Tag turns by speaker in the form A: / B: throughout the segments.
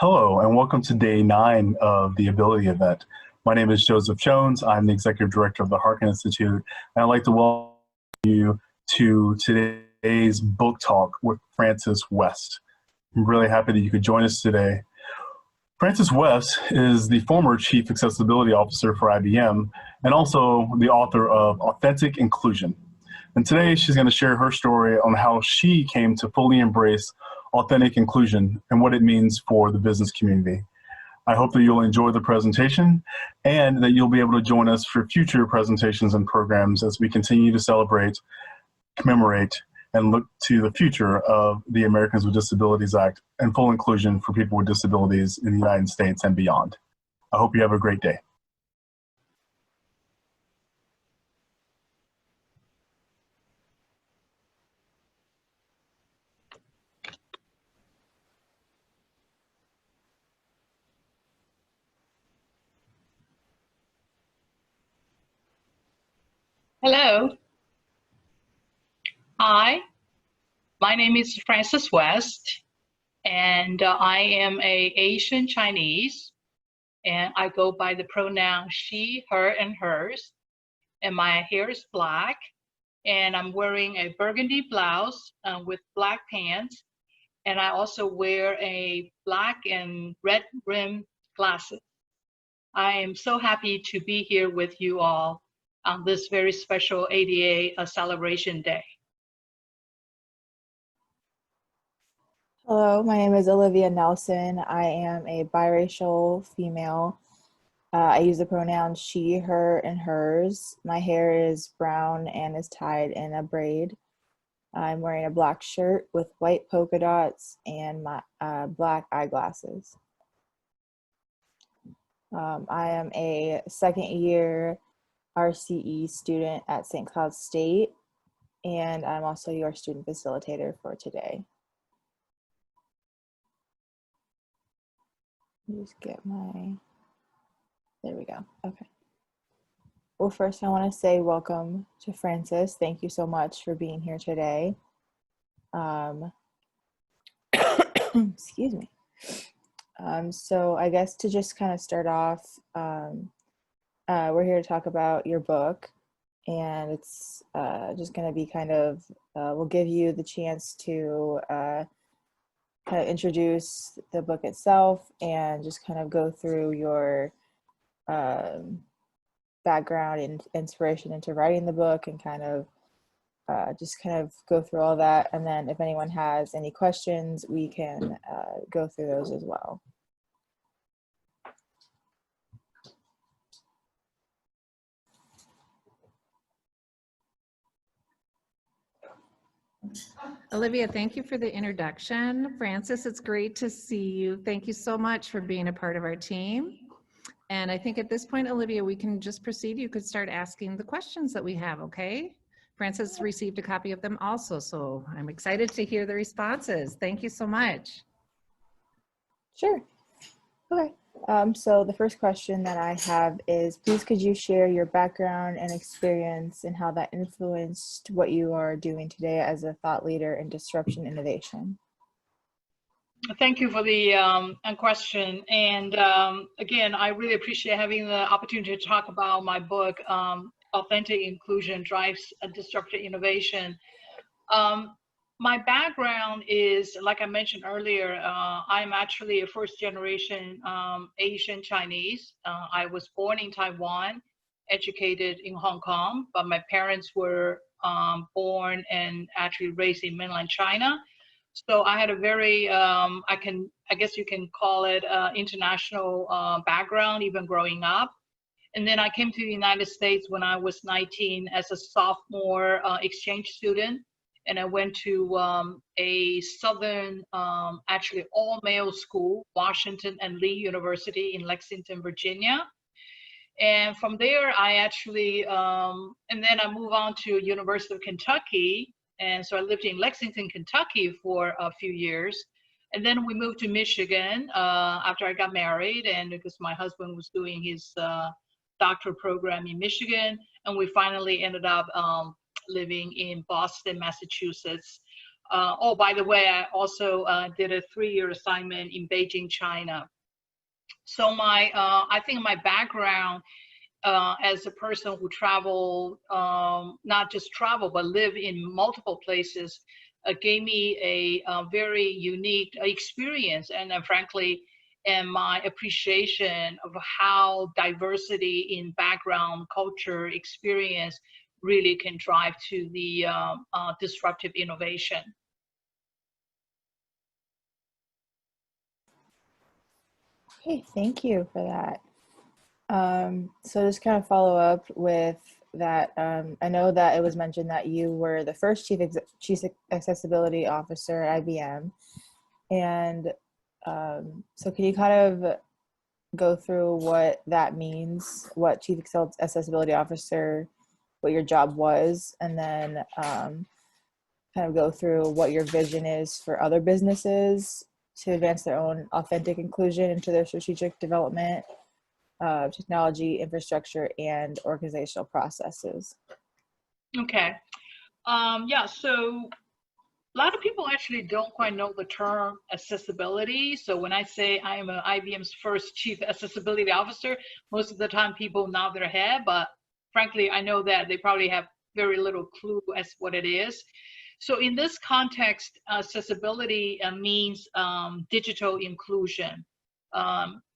A: Hello, and welcome to day 9 of the Ability event. My name is Joseph Jones. I'm the Executive Director of the Harkin Institute, and I'd like to welcome you to today's book talk with Francess West. I'm really happy that you could join us today. Francess West is the former Chief Accessibility Officer for IBM and also the author of Authentic Inclusion. And today she's going to share her story on how she came to fully embrace authentic inclusion and what it means for the business community. I hope that you'll enjoy the presentation and that you'll be able to join us for future presentations and programs as we continue to celebrate, commemorate, and look to the future of the Americans with Disabilities Act and full inclusion for people with disabilities in the United States and beyond. I hope you have a great day.
B: Hello. Hi, my name is Francess West, and I am a Asian Chinese, and I go by the pronoun she, her, and hers, and my hair is black, and I'm wearing a burgundy blouse with black pants, and I also wear a black and red rim glasses. I am so happy to be here with you all on this very special ADA celebration day.
C: Hello, my name is Olivia Nelson. I am a biracial female. I use the pronouns she, her, and hers. My hair is brown and is tied in a braid. I'm wearing a black shirt with white polka dots and my black eyeglasses. I am a second year RCE student at St. Cloud State, and I'm also your student facilitator for today. Just get my, there we go, okay. Well, first I want to say welcome to Francess. Thank you so much for being here today. Excuse me. So I guess to just kind of start off, we're here to talk about your book, and it's just going to be kind of, we'll give you the chance to kind of introduce the book itself and just kind of go through your background and inspiration into writing the book and kind of just kind of go through all that. And then if anyone has any questions, we can go through those as well.
D: Olivia, thank you for the introduction. Francess, it's great to see you. Thank you so much for being a part of our team. And I think at this point, Olivia, we can just proceed. You could start asking the questions that we have, okay? Francess received a copy of them also, so I'm excited to hear the responses. Thank you so much.
C: Sure. Okay. So the first question that I have is, please could you share your background and experience and how that influenced what you are doing today as a thought leader in disruption innovation?
B: Thank you for the question. And again, I really appreciate having the opportunity to talk about my book, Authentic Inclusion Drives Disruptive Innovation. My background is, like I mentioned earlier, I'm actually a first generation Asian Chinese. I was born in Taiwan, educated in Hong Kong, but my parents were born and actually raised in mainland China. So I had a very, I guess you can call it international background, even growing up. And then I came to the United States when I was 19 as a sophomore exchange student. And I went to a Southern, actually all-male school, Washington and Lee University in Lexington, Virginia. And from there, I actually, and then I moved on to University of Kentucky. And so I lived in Lexington, Kentucky for a few years. And then we moved to Michigan after I got married, and because my husband was doing his doctoral program in Michigan. And we finally ended up living in Boston, Massachusetts Oh, by the way, I also did a 3-year assignment in Beijing, China. So I think my background as a person who travel, not just travel, but live in multiple places, gave me a very unique experience, and frankly, and my appreciation of how diversity in background, culture, experience really can drive to the disruptive innovation.
C: Okay, thank you for that. So just kind of follow up with that. I know that it was mentioned that you were the first chief accessibility officer at IBM. And so can you kind of go through what that means, what chief accessibility officer, what your job was, and then kind of go through what your vision is for other businesses to advance their own authentic inclusion into their strategic development, technology, infrastructure, and organizational processes.
B: Okay. Yeah, so a lot of people actually don't quite know the term accessibility. So when I say I am IBM's first chief accessibility officer, most of the time people nod their head, but frankly, I know that they probably have very little clue as what it is. So in this context, accessibility means digital inclusion.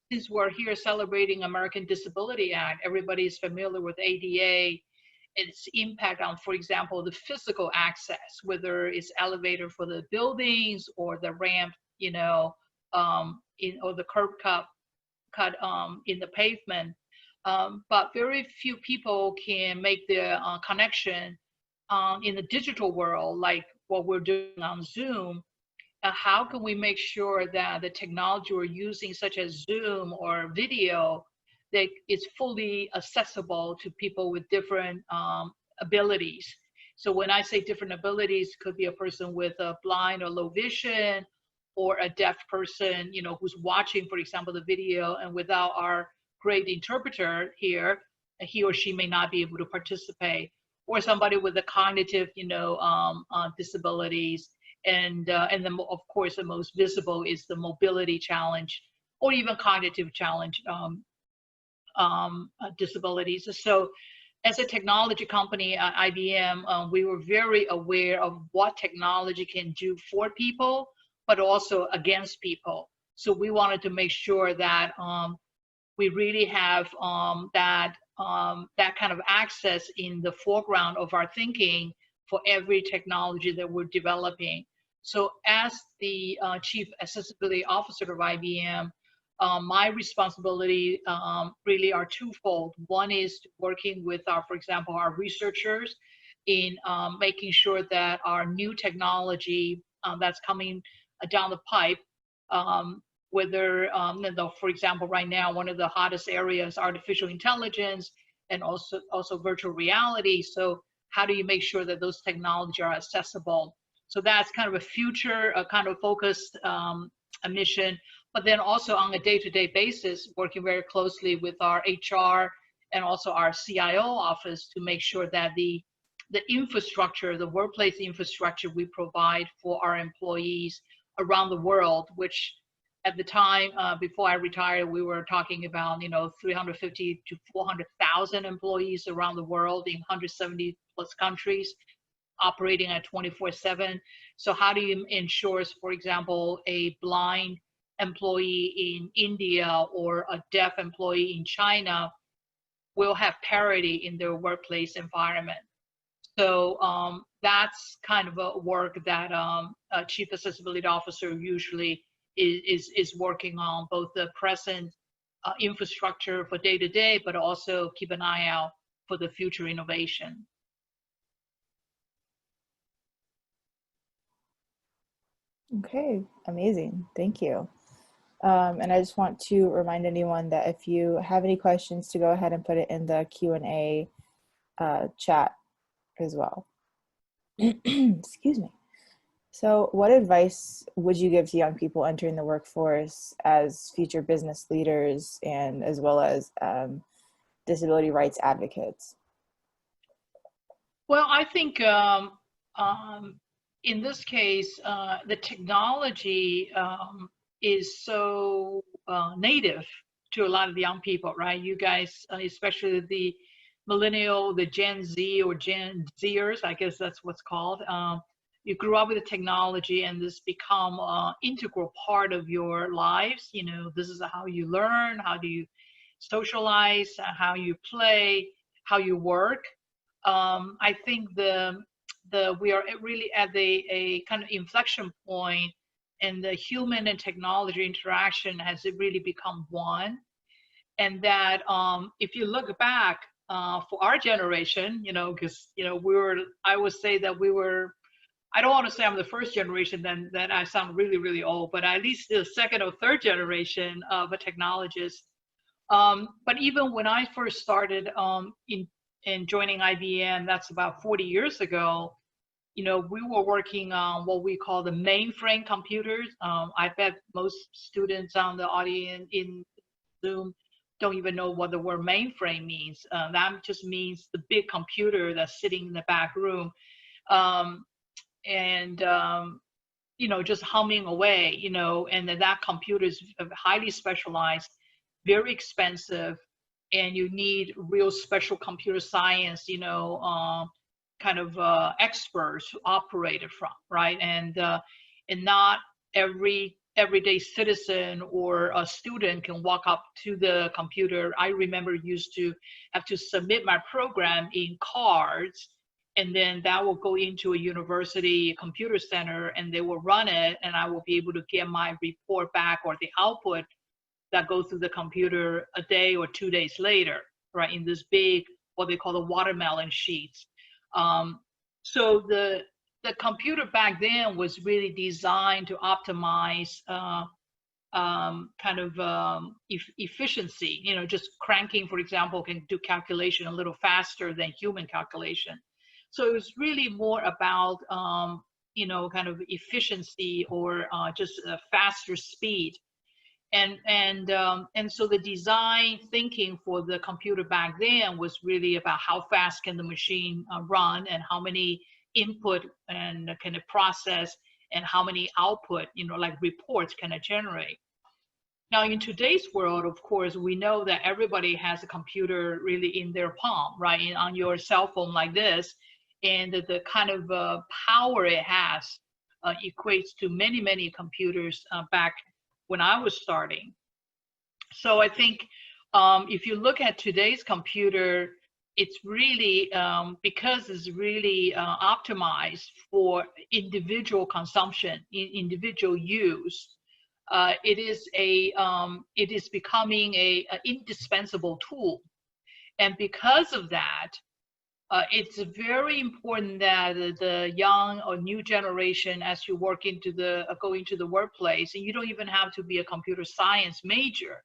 B: Since we're here celebrating American Disability Act, everybody is familiar with ADA, its impact on, for example, the physical access, whether it's elevator for the buildings or the ramp, or the curb cut in the pavement. But very few people can make the connection in the digital world, like what we're doing on Zoom. How can we make sure that the technology we're using, such as Zoom or video, that it's fully accessible to people with different abilities? So when I say different abilities, it could be a person with a blind or low vision, or a deaf person, who's watching, for example, the video, and without our great interpreter here, he or she may not be able to participate, or somebody with a cognitive, disabilities. And then, of course, the most visible is the mobility challenge, or even cognitive challenge disabilities. So as a technology company at IBM, we were very aware of what technology can do for people, but also against people. So we wanted to make sure that we really have that kind of access in the foreground of our thinking for every technology that we're developing. So as the Chief Accessibility Officer of IBM, my responsibility really are twofold. One is working with for example, our researchers in making sure that our new technology that's coming down the pipe, whether, for example, right now, one of the hottest areas, artificial intelligence, and also virtual reality. So how do you make sure that those technologies are accessible? So that's kind of a future kind of focused mission, but then also on a day-to-day basis, working very closely with our HR and also our CIO office to make sure that the infrastructure, the workplace infrastructure we provide for our employees around the world, which at the time before I retired, we were talking about 350 to 400,000 employees around the world in 170 plus countries, operating at 24/7. So how do you ensure, for example, a blind employee in India or a deaf employee in China will have parity in their workplace environment? So that's kind of a work that a Chief Accessibility Officer usually is working on, both the present infrastructure for day-to-day, but also keep an eye out for the future innovation.
C: Okay, amazing. Thank you. And I just want to remind anyone that if you have any questions, to go ahead and put it in the Q&A chat as well. Excuse me. So what advice would you give to young people entering the workforce as future business leaders and as well as disability rights advocates?
B: Well, I think in this case, the technology is so native to a lot of the young people, right? You guys, especially the millennial, the Gen Z or Gen Zers, I guess that's what's called. You grew up with the technology and this become an integral part of your lives. You know, this is how you learn, how do you socialize, how you play, how you work. I think we are really at a kind of inflection point, and the human and technology interaction has really become one. And that if you look back for our generation, you know, because you know I would say that we were. I don't want to say I'm the first generation, then that I sound really, really old, but at least the second or third generation of a technologist. But even when I first started in joining IBM, that's about 40 years ago, you know, we were working on what we call the mainframe computers. I bet most students on the audience in Zoom don't even know what the word mainframe means. That just means the big computer that's sitting in the back room. You know, just humming away, you know, and that computer is highly specialized, very expensive, and you need real special computer science, you know, kind of experts to operate it from, right? And not everyday citizen or a student can walk up to the computer. I remember used to have to submit my program in cards, and then that will go into a university computer center and they will run it, and I will be able to get my report back or the output that goes through the computer a day or 2 days later, right, in this big, what they call the watermelon sheets. So the computer back then was really designed to optimize kind of efficiency. You know, just cranking, for example, can do calculation a little faster than human calculation. So it was really more about, you know, kind of efficiency or just a faster speed. And so the design thinking for the computer back then was really about how fast can the machine run and how many input and can it process and how many output, you know, like reports can it generate. Now in today's world, of course, we know that everybody has a computer really in their palm, right, on your cell phone like this, and the kind of power it has equates to many, many computers back when I was starting. So I think if you look at today's computer, it's really, because it's really optimized for individual consumption, individual use, it is becoming an indispensable tool. And because of that, it's very important that the young or new generation, as you work into go into the workplace, and you don't even have to be a computer science major,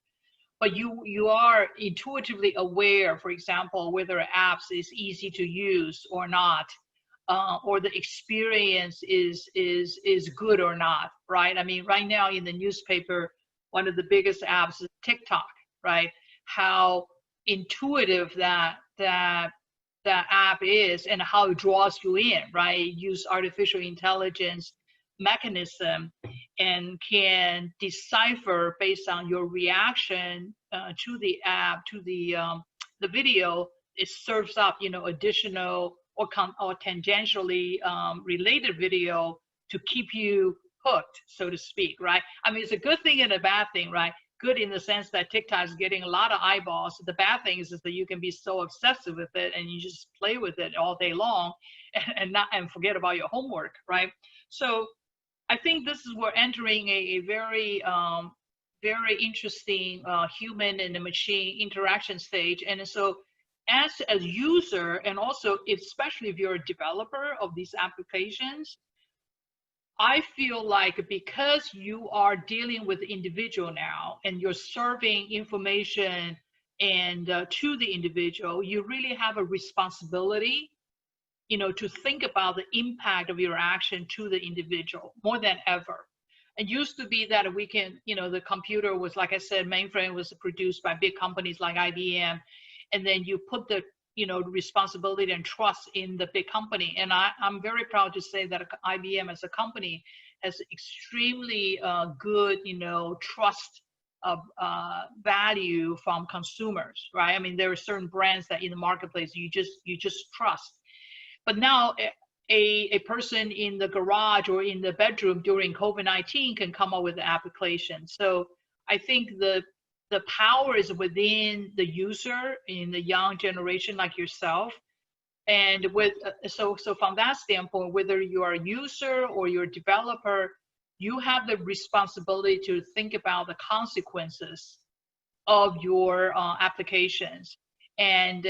B: but you are intuitively aware, for example, whether apps is easy to use or not, or the experience is good or not, right? I mean, right now in the newspaper, one of the biggest apps is TikTok, right? How intuitive that app is and how it draws you in, right? Use artificial intelligence mechanism and can decipher based on your reaction to the app, to the video. It serves up, you know, additional or tangentially related video to keep you hooked, so to speak, right? I mean, it's a good thing and a bad thing, right? Good in the sense that TikTok is getting a lot of eyeballs. The bad thing is that you can be so obsessive with it and you just play with it all day long and forget about your homework, right? So I think we're entering a very very interesting human and the machine interaction stage. And so as a user, and also especially if you're a developer of these applications, I feel like because you are dealing with the individual now and you're serving information and to the individual, you really have a responsibility, you know, to think about the impact of your action to the individual more than ever. It used to be that we can, you know, the computer was, like I said, mainframe was produced by big companies like IBM, and then you put the responsibility and trust in the big company. And I'm very proud to say that IBM as a company has extremely good, trust of value from consumers, right? I mean, there are certain brands that in the marketplace you just trust. But now a person in the garage or in the bedroom during COVID-19 can come up with an application. So I think the power is within the user in the young generation like yourself. And so from that standpoint, whether you are a user or you're a developer, you have the responsibility to think about the consequences of your applications. And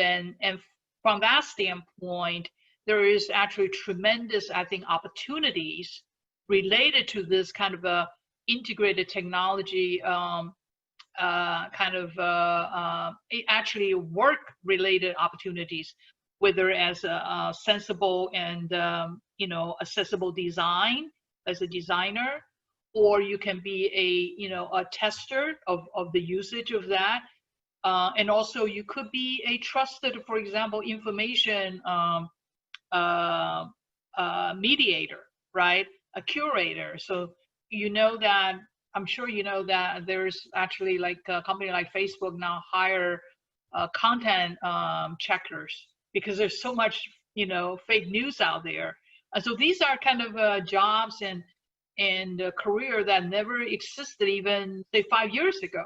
B: from that standpoint, there is actually tremendous, I think, opportunities related to this kind of a integrated technology actually work-related opportunities, whether as a sensible and accessible design as a designer, or you can be a tester of the usage of that, and also you could be a trusted, for example, information mediator, right? A curator. So I'm sure you know that there's actually like a company like Facebook now hire content checkers because there's so much, fake news out there. So these are kind of jobs and a career that never existed even say 5 years ago.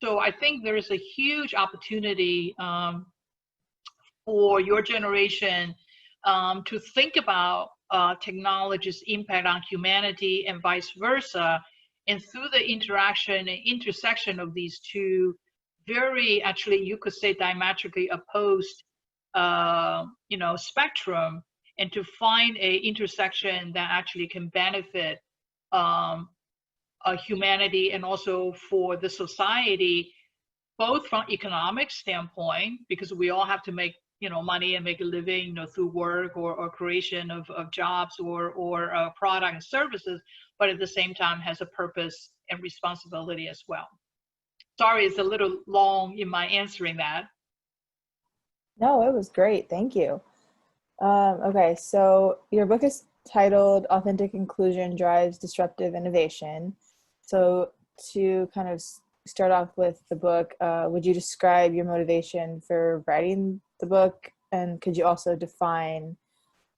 B: So I think there's a huge opportunity for your generation to think about technology's impact on humanity and vice versa. And through the interaction and intersection of these two very, actually, you could say diametrically opposed, spectrum, and to find a intersection that actually can benefit humanity and also for the society, both from economic standpoint, because we all have to make money and make a living through work or creation of jobs or product and services, but at the same time has a purpose and responsibility as well. Sorry, it's a little long in my answering that.
C: No, it was great. Thank you. Okay, so your book is titled Authentic Inclusion Drives Disruptive Innovation. So to kind of start off with the book, would you describe your motivation for writing the book? And could you also define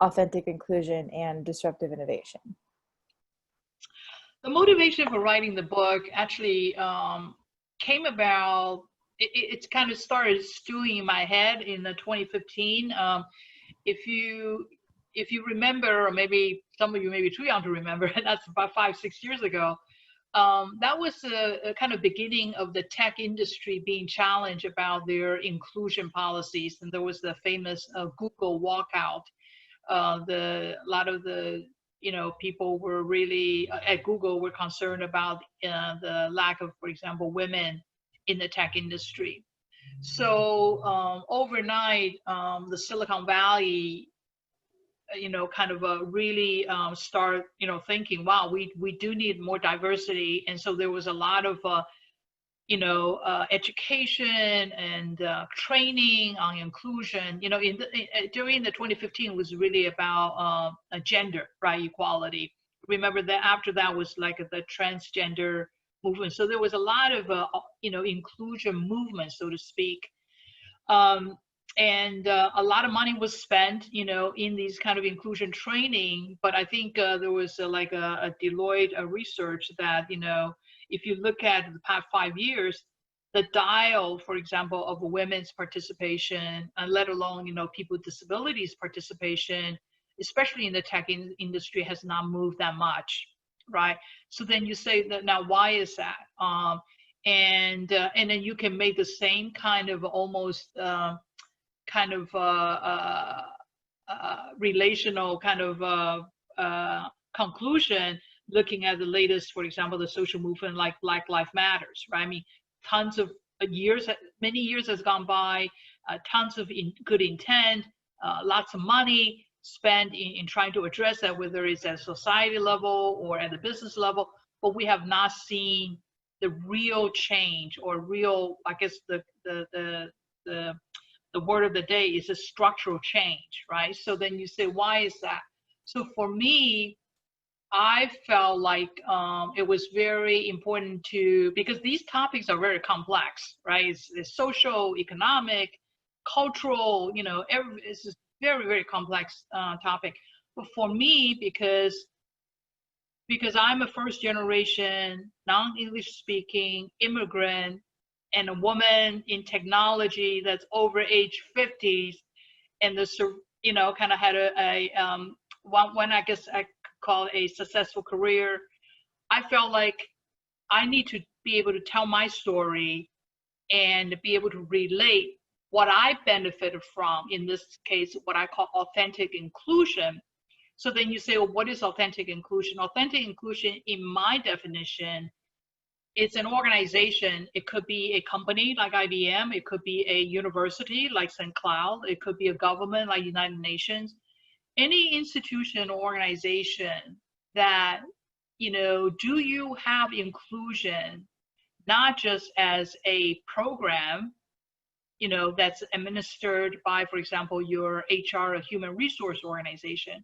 C: authentic inclusion and disruptive innovation?
B: The motivation for writing the book actually came about, it's kind of started stewing in my head in 2015. If you remember, or maybe some of you may be too young to remember, that's about 5-6 years ago, that was a kind of beginning of the tech industry being challenged about their inclusion policies. And there was the famous Google walkout. A lot of the people were really at Google were concerned about the lack of, for example, women in the tech industry. So overnight, the Silicon Valley, kind of really start, thinking, wow, we do need more diversity. And so there was a lot of, education and training on inclusion. During the 2015 was really about gender, right, equality. Remember that after that was like the transgender movement. So there was a lot of, inclusion movement, so to speak. And a lot of money was spent, in these kind of inclusion training. But I think there was like a Deloitte research that, if you look at the past 5 years, the dial, for example, of women's participation, and let alone, people with disabilities participation, especially in the tech industry, has not moved that much, right? So then you say that now, why is that? And then you can make the same kind of almost relational kind of conclusion, looking at the latest, for example, the social movement like Black Lives Matters, right? I mean, tons of years, many years has gone by, tons of good intent, lots of money spent in trying to address that, whether it's at a society level or at the business level, but we have not seen the real change or real, I guess, the the word of the day is a structural change, right? So then you say, why is that? So for me, I felt like it was very important because these topics are very complex, right? It's social, economic, cultural, it's a very, very complex topic. But for me, because I'm a first generation, non-English speaking immigrant and a woman in technology that's over age 50s, and kind of had one I guess I could call a successful career. I felt like I need to be able to tell my story and be able to relate what I benefited from, in this case, what I call authentic inclusion. So then you say, well, what is authentic inclusion? Authentic inclusion, in my definition, it's an organization. It could be a company like IBM. It could be a university like St. Cloud. It could be a government like United Nations. Any institution or organization that, do you have inclusion, not just as a program, that's administered by, for example, your HR or human resource organization,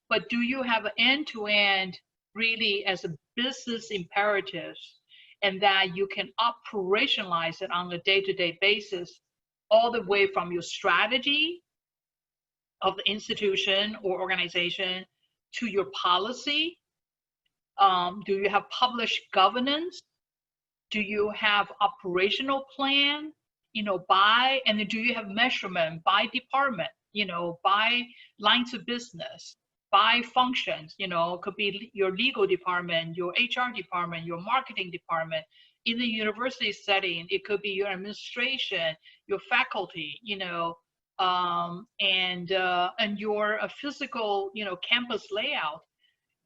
B: but do you have an end-to-end really as a business imperative, and that you can operationalize it on a day-to-day basis, all the way from your strategy of the institution or organization to your policy? Do you have published governance? Do you have operational plan, and then do you have measurement by department, by lines of business, by functions? It could be your legal department, your HR department, your marketing department. In the university setting, it could be your administration, your faculty, and your physical, campus layout.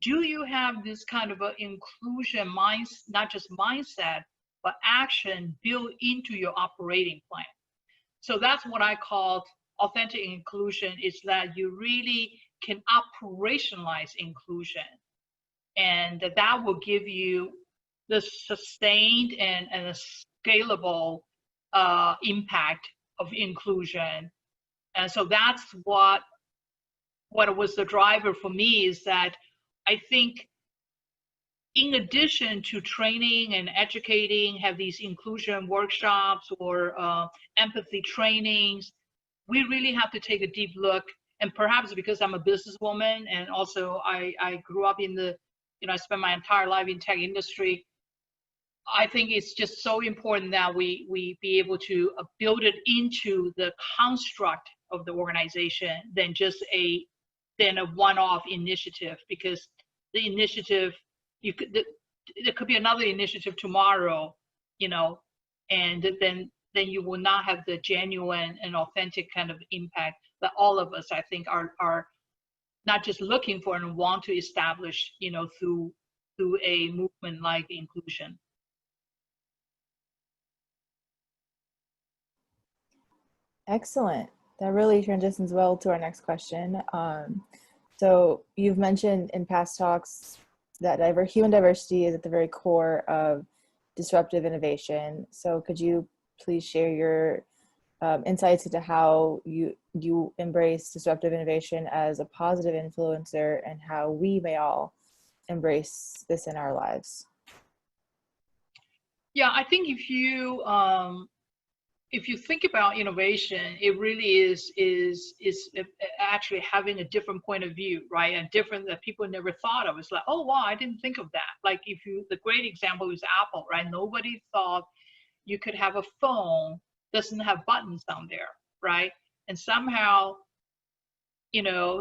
B: Do you have this kind of an inclusion not just mindset, but action built into your operating plan? So that's what I call authentic inclusion, is that you really can operationalize inclusion. And that will give you the sustained and a scalable impact of inclusion. And so that's what was the driver for me, is that I think, in addition to training and educating, have these inclusion workshops or empathy trainings, we really have to take a deep look. And perhaps because I'm a businesswoman, and also I grew up in I spent my entire life in tech industry, I think it's just so important that we be able to build it into the construct of the organization than just a one-off initiative, because the initiative, there could be another initiative tomorrow, and then you will not have the genuine and authentic kind of impact that all of us, I think, are not just looking for and want to establish, through a movement like inclusion.
C: Excellent. That really transitions well to our next question. So you've mentioned in past talks that human diversity is at the very core of disruptive innovation. So could you please share your insights into how you embrace disruptive innovation as a positive influencer, and how we may all embrace this in our lives?
B: Yeah, I think if you think about innovation, it really is actually having a different point of view, right? And different that people never thought of. It's like, oh wow, I didn't think of that. Like the great example is Apple, right? Nobody thought you could have a phone doesn't have buttons on there, right? And somehow,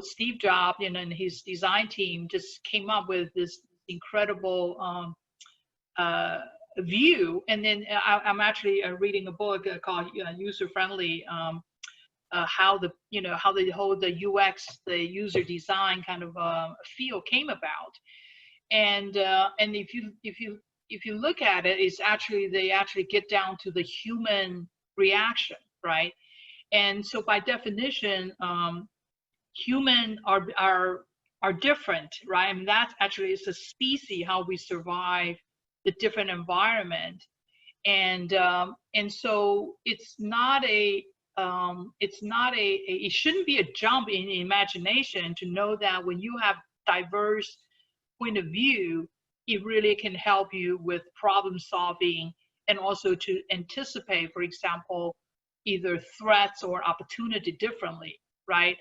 B: Steve Jobs, and his design team just came up with this incredible view. And then I'm actually reading a book called User Friendly, how the whole UX, the user design kind of field came about. And if you look at it, it's actually, they actually get down to the human reaction, right? And so by definition, human are different, right? I mean, that's actually, it's a species, how we survive the different environment. And so it's not it's not it shouldn't be a jump in imagination to know that when you have diverse point of view, it really can help you with problem solving and also to anticipate, for example, either threats or opportunity differently, right?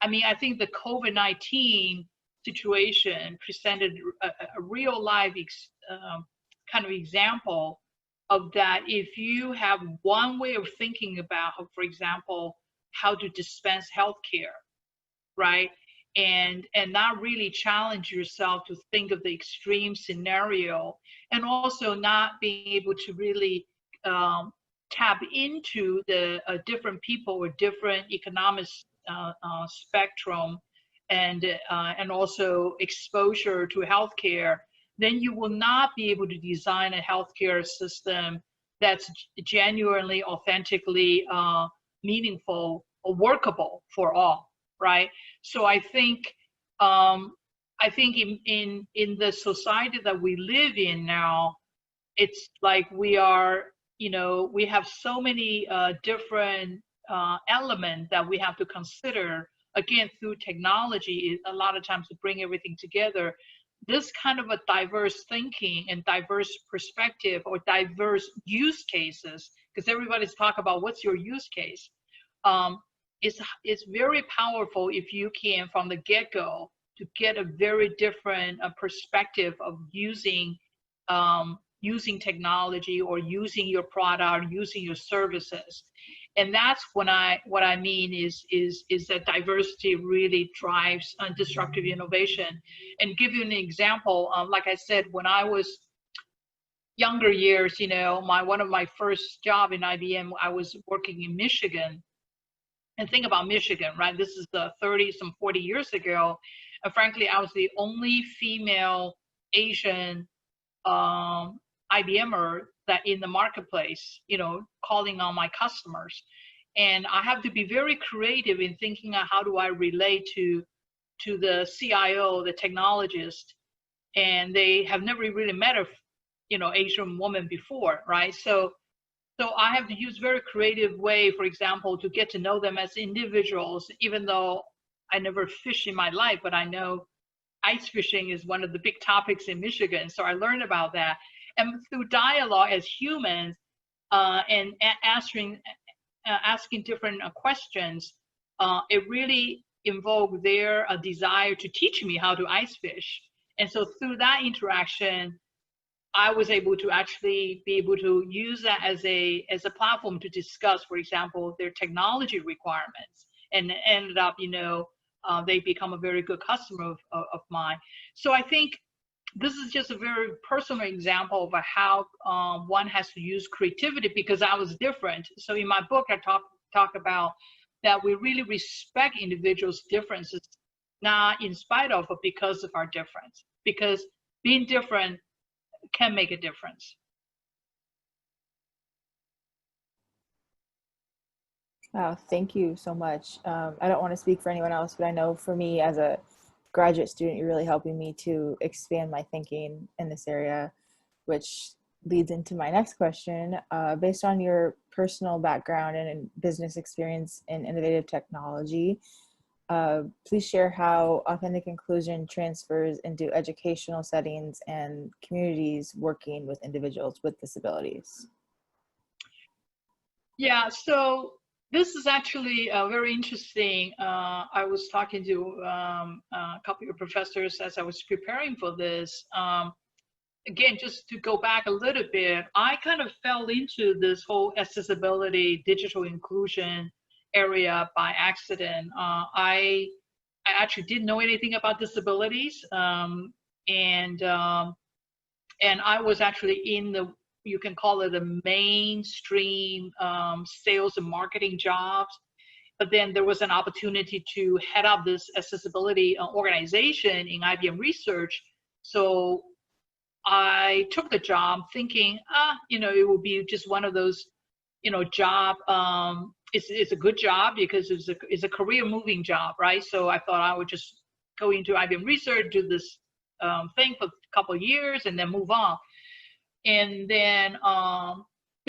B: I mean, I think the COVID-19 situation presented a real life kind of example of that. If you have one way of thinking about, for example, how to dispense healthcare, right? And not really challenge yourself to think of the extreme scenario, and also not being able to really tap into the different people or different economic spectrum, and also exposure to healthcare, then you will not be able to design a healthcare system that's genuinely, authentically meaningful or workable for all, right? So I think in the society that we live in now, it's like we are, we have so many different elements that we have to consider, again, through technology, a lot of times to bring everything together. This kind of a diverse thinking and diverse perspective or diverse use cases, because everybody's talk about what's your use case, it's very powerful if you can, from the get-go, to get a very different perspective of using technology or using your product, or using your services. And that's what I mean is that diversity really drives disruptive innovation. And give you an example, like I said, when I was younger years, one of my first job in IBM, I was working in Michigan. And think about Michigan, right? This is the 40 years ago. And frankly, I was the only female Asian IBMer that in the marketplace, calling on my customers. And I have to be very creative in thinking of how do I relate to the CIO, the technologist, and they have never really met a, Asian woman before, right? So I have to use very creative way, for example, to get to know them as individuals, even though I never fished in my life, but I know ice fishing is one of the big topics in Michigan. So I learned about that. And through dialogue as humans and asking different questions, it really invoked their desire to teach me how to ice fish. And so through that interaction, I was able to actually be able to use that as a platform to discuss, for example, their technology requirements, and ended up, they become a very good customer of mine. So I think this is just a very personal example of how one has to use creativity, because I was different. So in my book, I talk about that we really respect individuals' differences, not in spite of, but because of our difference. Because being different can make a difference.
C: Wow, thank you so much. I don't want to speak for anyone else, but I know for me as a graduate student, you're really helping me to expand my thinking in this area, which leads into my next question. Based on your personal background and business experience in innovative technology, please share how authentic inclusion transfers into educational settings and communities working with individuals with disabilities.
B: Yeah, so this is actually very interesting. I was talking to a couple of professors as I was preparing for this. Again, just to go back a little bit, I kind of fell into this whole accessibility, digital inclusion area by accident. I actually didn't know anything about disabilities, and I was actually in the, you can call it a mainstream sales and marketing jobs. But then there was an opportunity to head up this accessibility organization in IBM Research. So I took the job thinking, it would be just one of those, job. It's a good job because it's a career moving job, right? So I thought I would just go into IBM Research, do this thing for a couple of years, and then move on. And then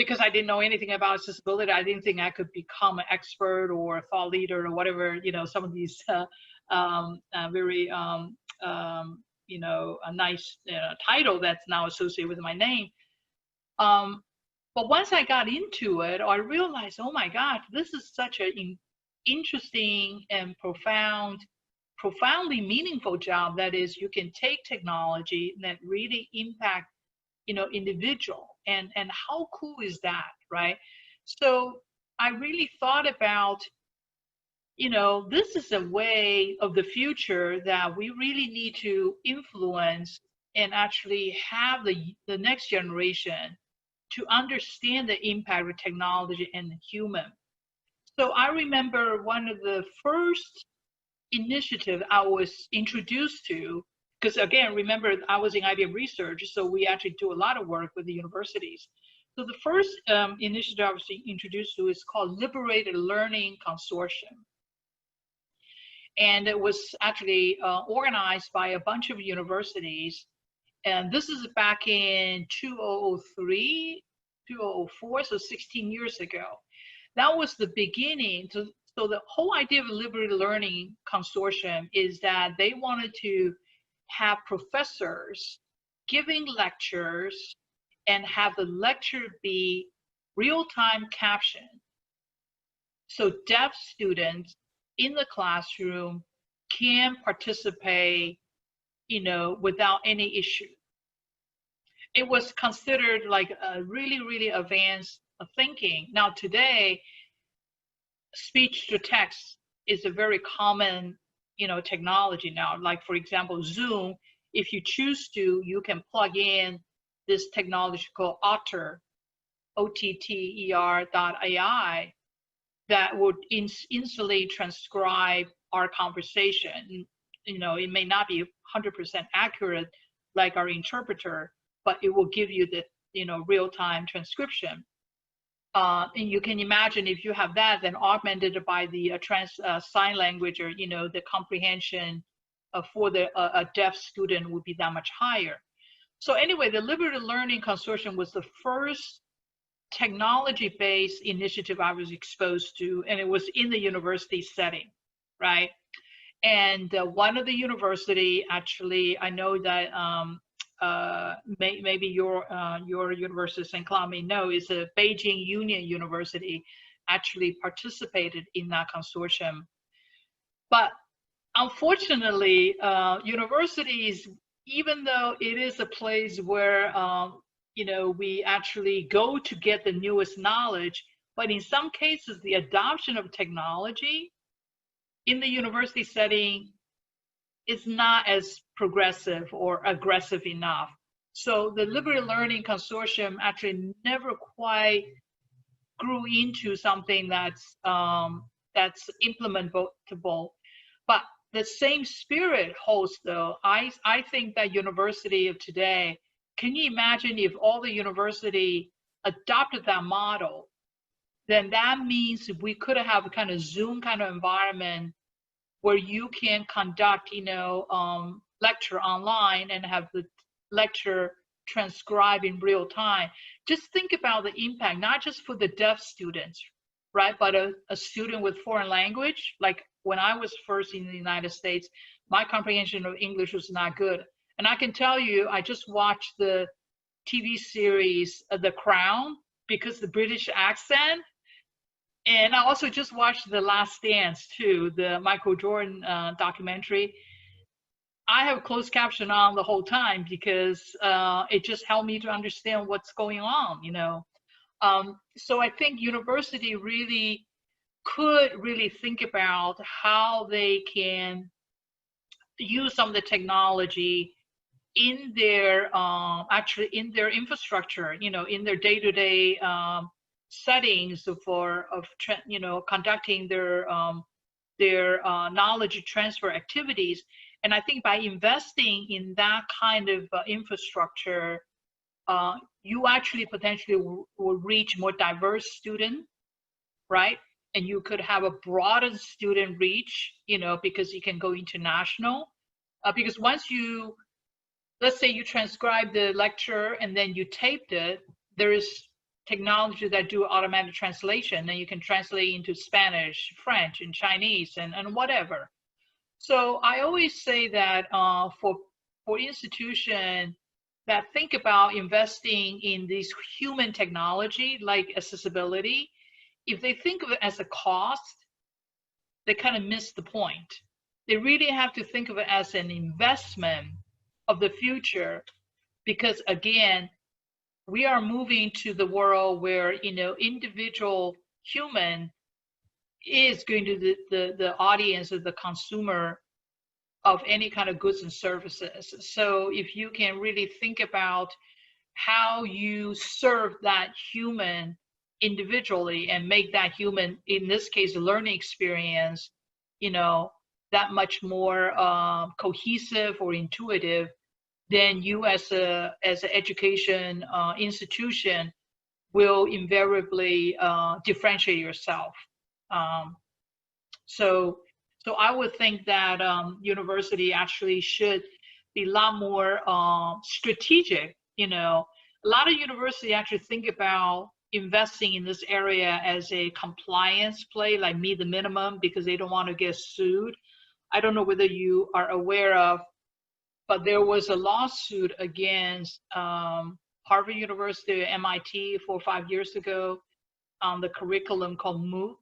B: because I didn't know anything about accessibility, I didn't think I could become an expert or a thought leader or whatever, some of these very, a nice title that's now associated with my name. But once I got into it, I realized, oh my God, this is such an interesting and profoundly meaningful job. That is, you can take technology that really impact, individual, and how cool is that, right? So I really thought about, this is a way of the future that we really need to influence and actually have the next generation to understand the impact of technology and the human. So I remember one of the first initiative I was introduced to, because again, remember I was in IBM research, so we actually do a lot of work with the universities. So the first initiative I was introduced to is called Liberated Learning Consortium. And it was actually organized by a bunch of universities. And this is back in 2003, 2004, so 16 years ago. That was the beginning. So the whole idea of a Liberated Learning Consortium is that they wanted to have professors giving lectures and have the lecture be real-time captioned. So deaf students in the classroom can participate, without any issue. It was considered like a really, really advanced thinking. Now today, speech to text is a very common, technology now. Like for example, Zoom, if you choose to, you can plug in this technology called Otter, OTTER.ai, that would instantly transcribe our conversation. It may not be 100% accurate like our interpreter, but it will give you the, real-time transcription. And you can imagine if you have that, then augmented by the sign language, or, the comprehension for a deaf student would be that much higher. So anyway, the Liberated Learning Consortium was the first technology-based initiative I was exposed to, and it was in the university setting, right? And one of the university, actually, I know that maybe your university, St. Cloud, may know, is a Beijing Union University, actually participated in that consortium. But unfortunately, universities, even though it is a place where we actually go to get the newest knowledge, but in some cases, the adoption of technology in the university setting is not as progressive or aggressive enough. So the Liberated Learning Consortium actually never quite grew into something that's implementable. But the same spirit holds, though. I think that university of today, can you imagine if all the university adopted that model? Then that means we could have a kind of Zoom kind of environment where you can conduct, lecture online and have the lecture transcribed in real time. Just think about the impact, not just for the deaf students, right? But a student with foreign language. Like when I was first in the United States, my comprehension of English was not good. And I can tell you, I just watched the TV series The Crown because the British accent. And I also just watched The Last Dance too, the Michael Jordan documentary. I have closed caption on the whole time because it just helped me to understand what's going on, So I think university really could really think about how they can use some of the technology in their actually in their infrastructure, in their day-to-day settings conducting their knowledge transfer activities. And I think by investing in that kind of infrastructure, you actually potentially will reach more diverse students, right? And you could have a broader student reach, because you can go international. Because once let's say you transcribe the lecture and then you taped it, there is technology that do automatic translation, and you can translate into Spanish, French, and Chinese, and whatever. So I always say that for institutions that think about investing in this human technology like accessibility, if they think of it as a cost, they kind of miss the point. They really have to think of it as an investment of the future, because again, we are moving to the world where, you know, individual human is going to be the audience or the consumer of any kind of goods and services. So if you can really think about how you serve that human individually and make that human, in this case, learning experience, you know, that much more cohesive or intuitive, then you as an education institution will invariably differentiate yourself. So I would think that university actually should be a lot more strategic. You know, a lot of universities actually think about investing in this area as a compliance play, like meet the minimum, because they don't want to get sued. I don't know whether you are aware of, but there was a lawsuit against Harvard University or MIT 4 or 5 years ago on the curriculum called MOOC.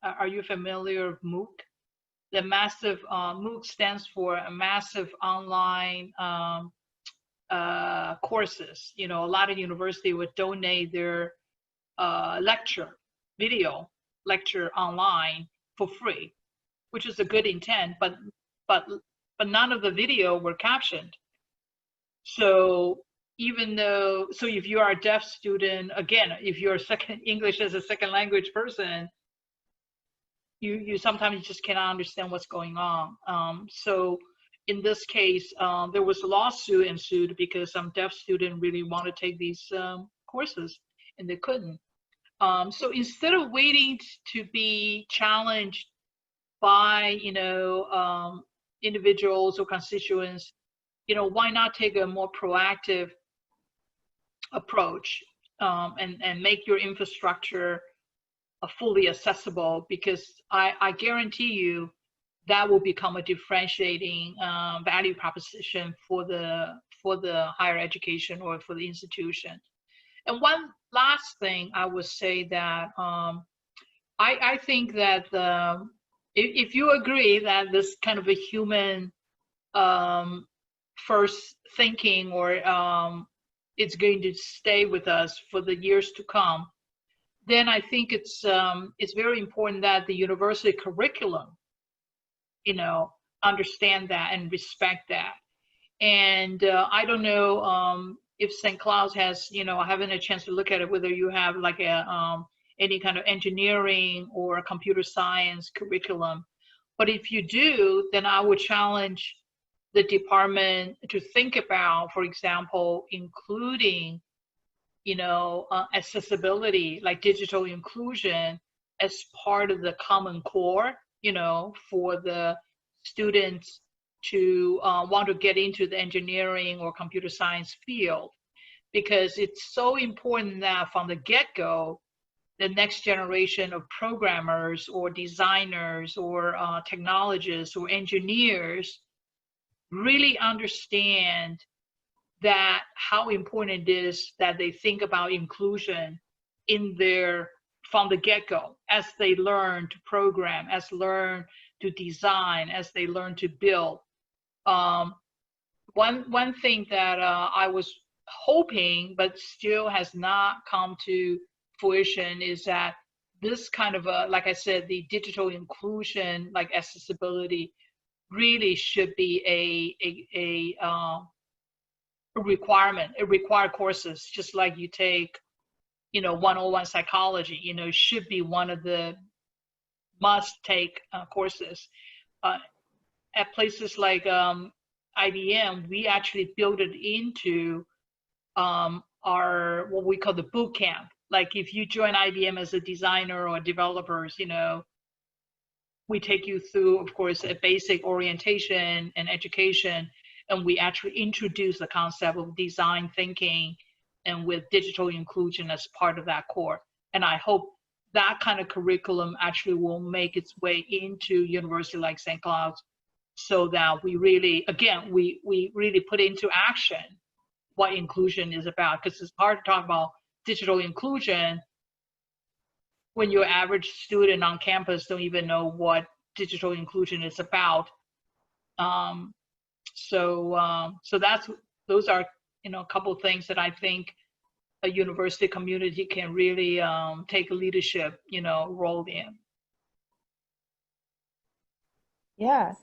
B: Are you familiar with MOOC? The massive MOOC stands for a massive online courses. You know, a lot of universities would donate their video lecture online for free, which is a good intent, but none of the video were captioned. So even though, so if you are a deaf student, again, if you're English as a second language person, you sometimes just cannot understand what's going on. So in this case, there was a lawsuit ensued because some deaf student really want to take these courses and they couldn't. So instead of waiting to be challenged by, you know, individuals or constituents, you know, why not take a more proactive approach and make your infrastructure fully accessible? Because I guarantee you that will become a differentiating value proposition for the higher education or for the institution. And one last thing I would say that I think that if you agree that this kind of a human first thinking, or it's going to stay with us for the years to come, then I think it's very important that the university curriculum, you know, understand that and respect that. And I don't know if St. Cloud's has, you know, having a chance to look at it, whether you have like a any kind of engineering or computer science curriculum. But if you do, then I would challenge the department to think about, for example, including, you know, accessibility, like digital inclusion, as part of the Common Core, you know, for the students to want to get into the engineering or computer science field. Because it's so important that from the get-go, the next generation of programmers or designers or technologists or engineers really understand that how important it is that they think about inclusion in their, from the get-go, as they learn to program, as learn to design, as they learn to build. One thing that I was hoping, but still has not come to fruition, is that this kind of like I said, the digital inclusion, like accessibility, really should be a requirement. It required courses, just like you take, you know, 101 psychology. You know, it should be one of the must-take courses. At places like IBM, we actually built it into our what we call the boot camp. Like if you join IBM as a designer or developers, you know, we take you through, of course, a basic orientation and education, and we actually introduce the concept of design thinking and with digital inclusion as part of that core. And I hope that kind of curriculum actually will make its way into university like St. Cloud's, so that we really, again, we really put into action what inclusion is about. Because it's hard to talk about digital inclusion when your average student on campus don't even know what digital inclusion is about. So those are, a couple of things that I think a university community can really take a leadership, role in.
C: Yeah.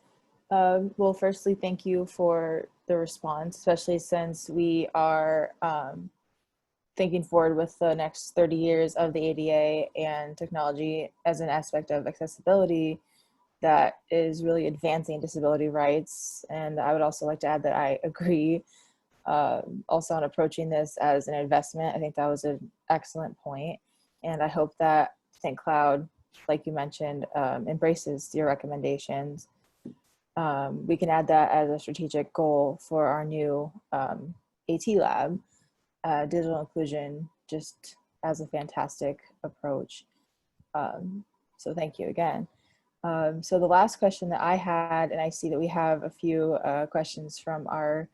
C: Well, firstly, thank you for the response, especially since we are thinking forward with the next 30 years of the ADA and technology as an aspect of accessibility that is really advancing disability rights. And I would also like to add that I agree also on approaching this as an investment. I think that was an excellent point. And I hope that St. Cloud, like you mentioned, embraces your recommendations. We can add that as a strategic goal for our new AT lab. Digital inclusion just as a fantastic approach. So thank you again. So the last question that I had, and I see that we have a few questions from our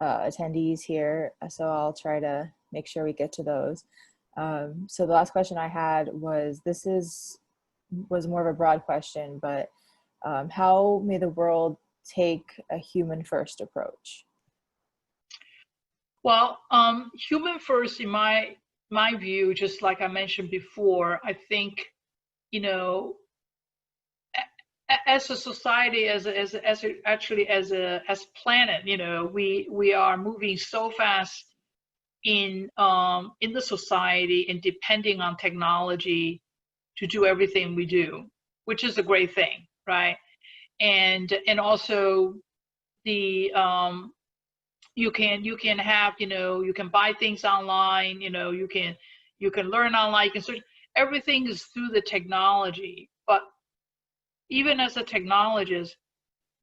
C: attendees here, so I'll try to make sure we get to those. So the last question I had was, was more of a broad question, but how may the world take a human first approach?
B: Well, human first, in my view, just like I mentioned before, I think, as a society, as planet, we are moving so fast in the society and depending on technology to do everything we do, which is a great thing, right? And also the you can have, you can buy things online, you can learn online, you can search. Everything is through the technology. But even as a technologist,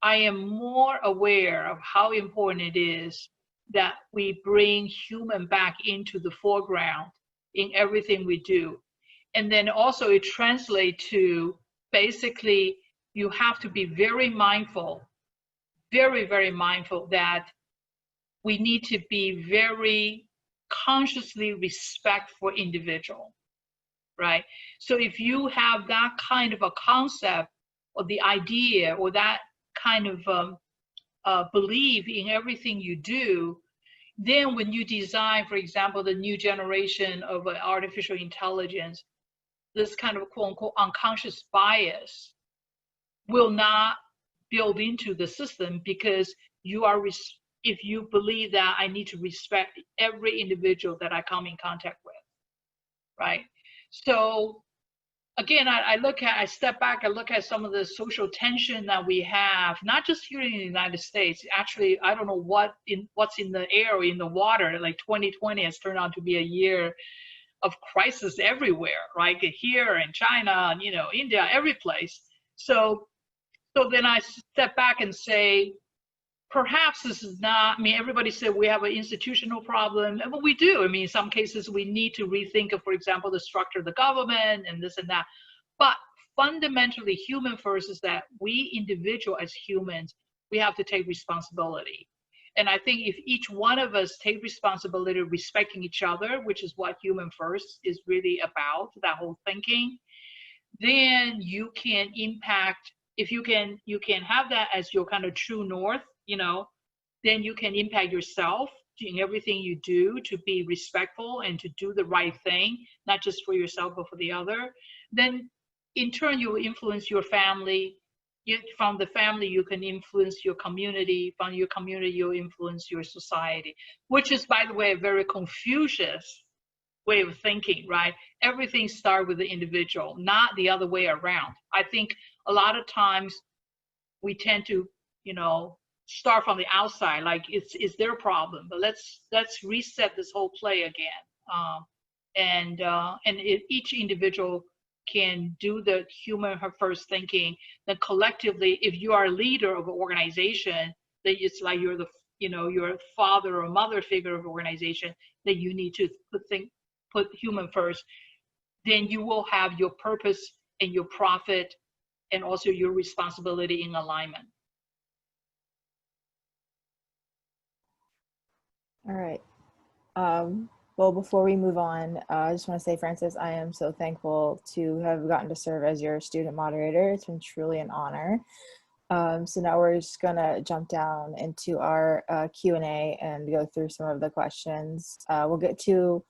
B: I am more aware of how important it is that we bring human back into the foreground in everything we do. And then also it translates to, basically, you have to be very mindful, very, very mindful that we need to be very consciously respectful for individual, right? So if you have that kind of a concept or the idea or that kind of belief in everything you do, then when you design, for example, the new generation of artificial intelligence, this kind of quote unquote unconscious bias will not build into the system, because you are, if you believe that I need to respect every individual that I come in contact with, right? So again, I step back, I look at some of the social tension that we have, not just here in the United States. Actually, I don't know what's in the air or in the water. Like 2020 has turned out to be a year of crisis everywhere, right? Here in China, India, every place. So then I step back and say, perhaps this is not, everybody said we have an institutional problem, but we do. In some cases we need to rethink of, for example, the structure of the government and this and that. But fundamentally, human first is that we individual as humans, we have to take responsibility. And I think if each one of us take responsibility, respecting each other, which is what human first is really about, that whole thinking, then you can impact. If you can have that as your kind of true north, then you can impact yourself in everything you do, to be respectful and to do the right thing, not just for yourself, but for the other. Then in turn, you will influence your family. From the family, you can influence your community. From your community, you'll influence your society, which is, by the way, a very Confucius way of thinking, right? Everything starts with the individual, not the other way around. I think a lot of times we tend to, start from the outside, like it's their problem, but let's reset this whole play again. And if each individual can do the human first thinking, then collectively, if you are a leader of an organization, then it's like you're the, your father or mother figure of organization, that you need to put human first, then you will have your purpose and your profit and also your responsibility in alignment.
C: All right. Well, before we move on, I just want to say, Frances, I am so thankful to have gotten to serve as your student moderator. It's been truly an honor. So now we're just going to jump down into our Q&A and go through some of the questions. We'll get to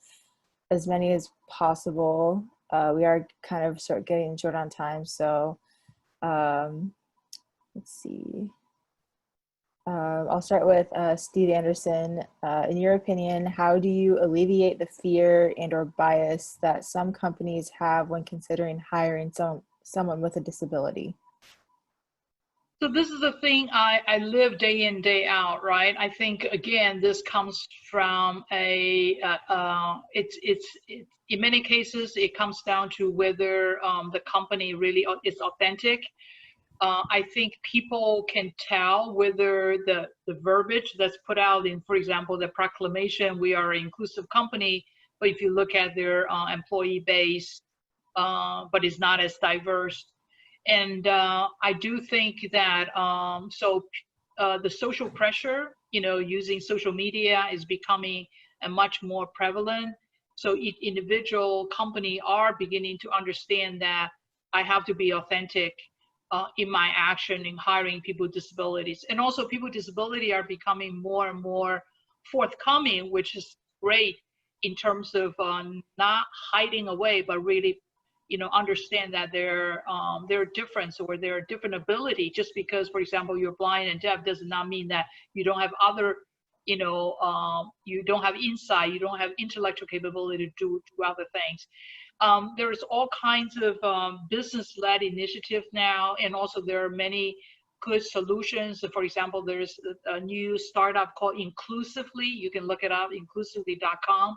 C: as many as possible. We are kind of getting short on time, so let's see. I'll start with Steve Anderson. In your opinion, how do you alleviate the fear and or bias that some companies have when considering hiring someone with a disability?
B: So this is the thing I live day in, day out, right? I think, again, this comes from it's in many cases, it comes down to whether the company really is authentic. I think people can tell whether the verbiage that's put out in, for example, the proclamation, we are an inclusive company, but if you look at their employee base, but it's not as diverse. And I do think that, the social pressure, using social media is becoming a much more prevalent. So individual company are beginning to understand that I have to be authentic in my action in hiring people with disabilities. And also people with disability are becoming more and more forthcoming, which is great in terms of not hiding away, but really, understand that they're different, or they're a different ability. Just because, for example, you're blind and deaf does not mean that you don't have other, you don't have insight, you don't have intellectual capability to do other things. There's all kinds of business-led initiatives now, and also there are many good solutions. So for example, there's a new startup called Inclusively. You can look it up, inclusively.com.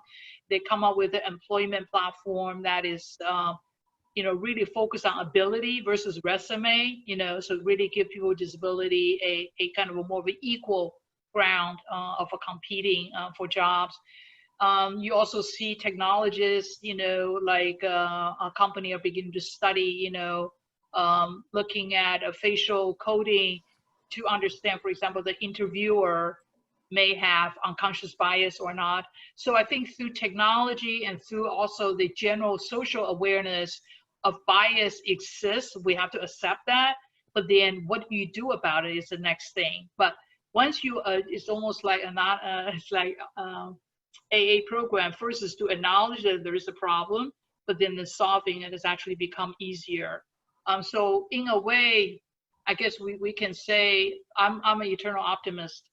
B: They come up with an employment platform that is, really focused on ability versus resume. So really give people with disability a kind of a more of an equal ground of competing for jobs. You also see technologists, like a company are beginning to study, looking at a facial coding to understand, for example, the interviewer may have unconscious bias or not. So I think through technology and through also the general social awareness of bias exists, we have to accept that. But then what you do about it is the next thing. But once you, it's almost like it's like AA program. First is to acknowledge that there is a problem, but then the solving it has actually become easier. So in a way, I guess we can say I'm an eternal optimist.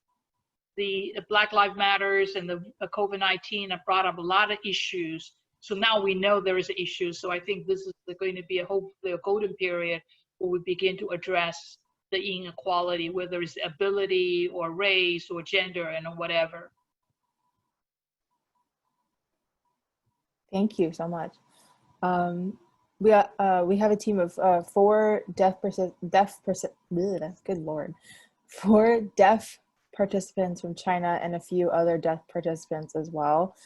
B: The Black Lives Matters and the COVID-19 have brought up a lot of issues. So now we know there is an issue. So I think this is going to be hopefully a golden period where we begin to address the inequality, whether it's ability or race or gender and whatever.
C: Thank you so much. We have a team of 4 4 deaf participants from China and a few other deaf participants as well.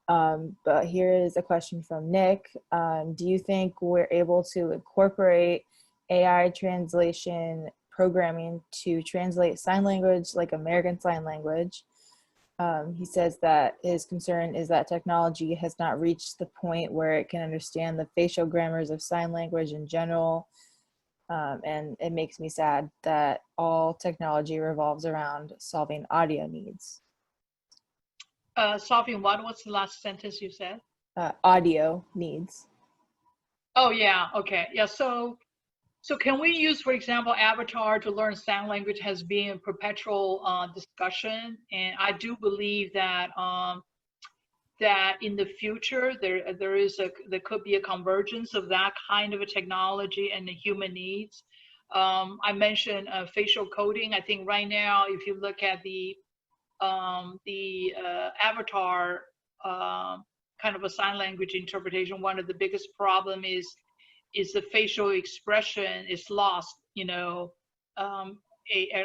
C: But here is a question from Nick. Do you think we're able to incorporate AI translation programming to translate sign language like American Sign Language? He says that his concern is that technology has not reached the point where it can understand the facial grammars of sign language in general. And it makes me sad that all technology revolves around solving audio needs.
B: Solving what? What's the last sentence you said?
C: Audio needs.
B: Oh, yeah. Okay. Yeah. So can we use, for example, Avatar to learn sign language has been a perpetual discussion. And I do believe that that in the future, there could be a convergence of that kind of a technology and the human needs. I mentioned facial coding. I think right now, if you look at the Avatar kind of a sign language interpretation, one of the biggest problem is the facial expression is lost. A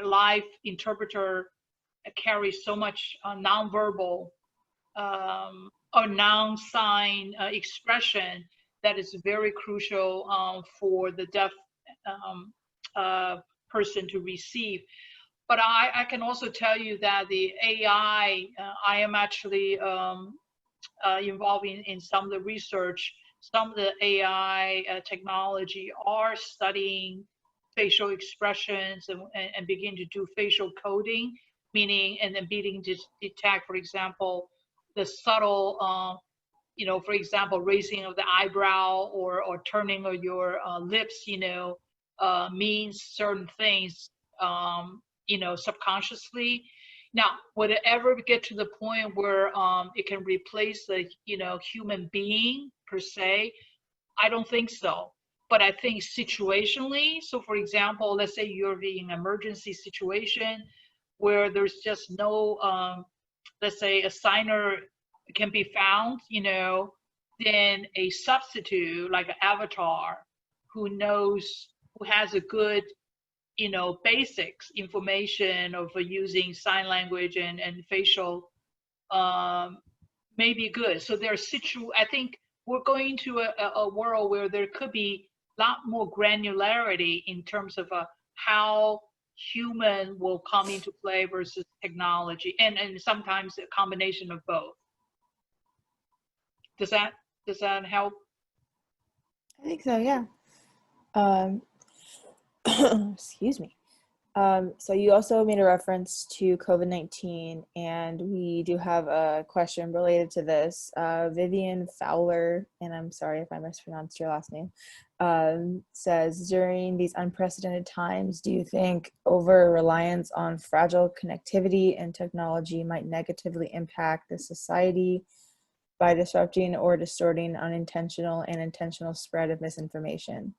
B: live interpreter carries so much nonverbal or non-sign expression that is very crucial for the deaf person to receive. But I can also tell you that the AI, I am actually involved in some of the research. Some of the AI technology are studying facial expressions and begin to do facial coding, meaning, and then beginning to detect, for example, the subtle, for example, raising of the eyebrow or turning of your lips, means certain things, subconsciously. Now, would it ever get to the point where it can replace the, human being per se? I don't think so. But I think situationally, so for example, let's say you're in an emergency situation where there's just no, let's say a signer can be found, then a substitute like an avatar who has a good, basics information of using sign language and facial may be good. So I think we're going to a world where there could be a lot more granularity in terms of how human will come into play versus technology, and sometimes a combination of both. Does that help?
C: I think so, yeah. Excuse me. So you also made a reference to COVID-19, and we do have a question related to this. Vivian Fowler, and I'm sorry if I mispronounced your last name, says, during these unprecedented times, do you think over-reliance on fragile connectivity and technology might negatively impact the society by disrupting or distorting unintentional and intentional spread of misinformation?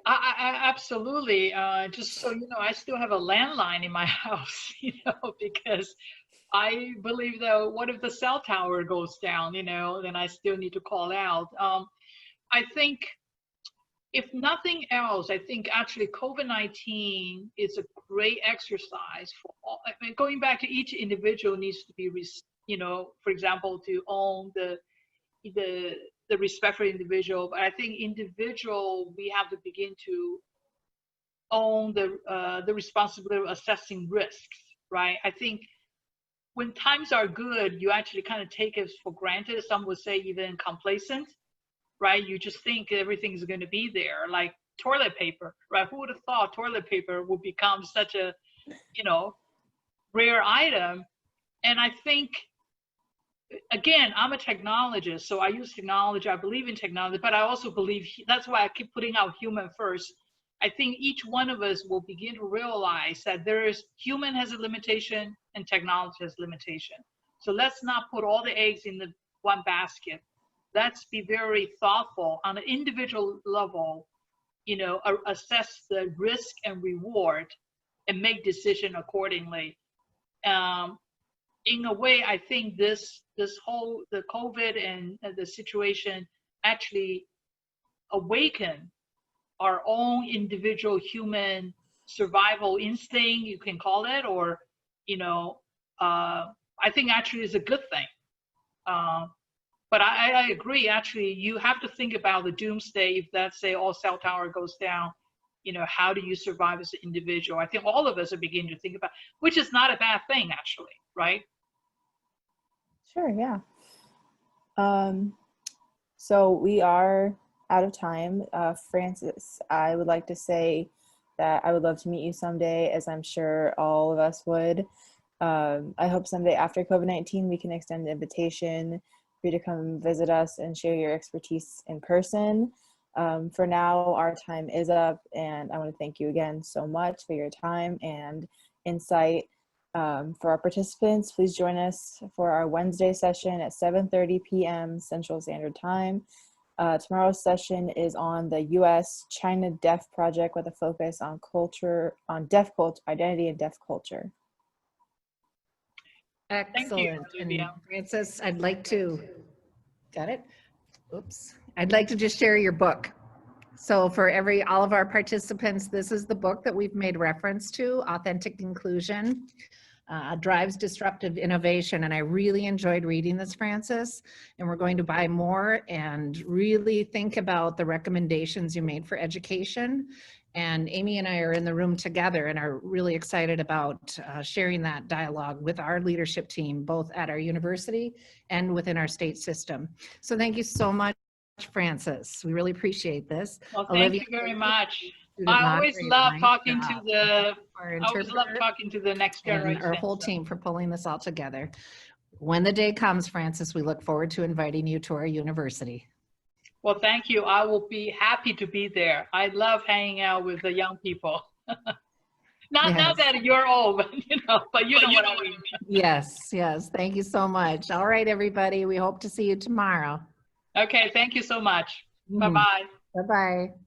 B: I absolutely. Just so you know, I still have a landline in my house, because I believe that what if the cell tower goes down, then I still need to call out. I think if nothing else, I think actually COVID-19 is a great exercise for all. I mean, going back to each individual needs to be, for example, to own the respect for individual. But I think individual, we have to begin to own the responsibility of assessing risks, right? I think when times are good, you actually kind of take it for granted. Some would say even complacent, right? You just think everything is going to be there, like toilet paper, right? Who would have thought toilet paper would become such a, rare item? And I think, again, I'm a technologist, so I use technology. I believe in technology, but I also believe, that's why I keep putting out human first. I think each one of us will begin to realize that human has a limitation and technology has limitation. So let's not put all the eggs in the one basket. Let's be very thoughtful on an individual level, assess the risk and reward and make decision accordingly. In a way, I think the COVID and the situation actually awaken our own individual human survival instinct, you can call it, or, I think actually is a good thing. But I agree, actually, you have to think about the doomsday if let's say all cell tower goes down, how do you survive as an individual? I think all of us are beginning to think about, which is not a bad thing, actually, right?
C: Sure, yeah. So we are out of time. Frances, I would like to say that I would love to meet you someday, as I'm sure all of us would. I hope someday after COVID-19 we can extend the invitation for you to come visit us and share your expertise in person. For now, our time is up, and I want to thank you again so much for your time and insight. For our participants, please join us for our Wednesday session at 7:30 p.m. Central Standard Time. Tomorrow's session is on the U.S.-China Deaf Project with a focus on deaf culture, identity and deaf culture.
D: Excellent.
B: Thank you,
D: and Frances, got it? Oops. I'd like to just share your book. So for all of our participants, this is the book that we've made reference to, Authentic Inclusion, Drives Disruptive Innovation. And I really enjoyed reading this, Frances, and we're going to buy more and really think about the recommendations you made for education. And Amy and I are in the room together and are really excited about sharing that dialogue with our leadership team, both at our university and within our state system. So thank you so much, Frances. We really appreciate this.
B: Well, thank
D: Olivia,
B: you very much.
D: student
B: I always
D: moderator,
B: love
D: nice
B: talking to
D: job.
B: the
D: Our
B: I always love
D: interpreter
B: talking to the next
D: and
B: generation.
D: our whole team for pulling this all together. When the day comes, Frances, we look forward to inviting you to our university.
B: Well, thank you. I will be happy to be there. I love hanging out with the young people. Not
D: Yes.
B: that you're old, but you know what I mean.
D: Yes, yes. Thank you so much. All right, everybody. We hope to see you tomorrow.
B: Okay, thank you so much.
D: Mhm.
B: Bye-bye.
D: Bye-bye.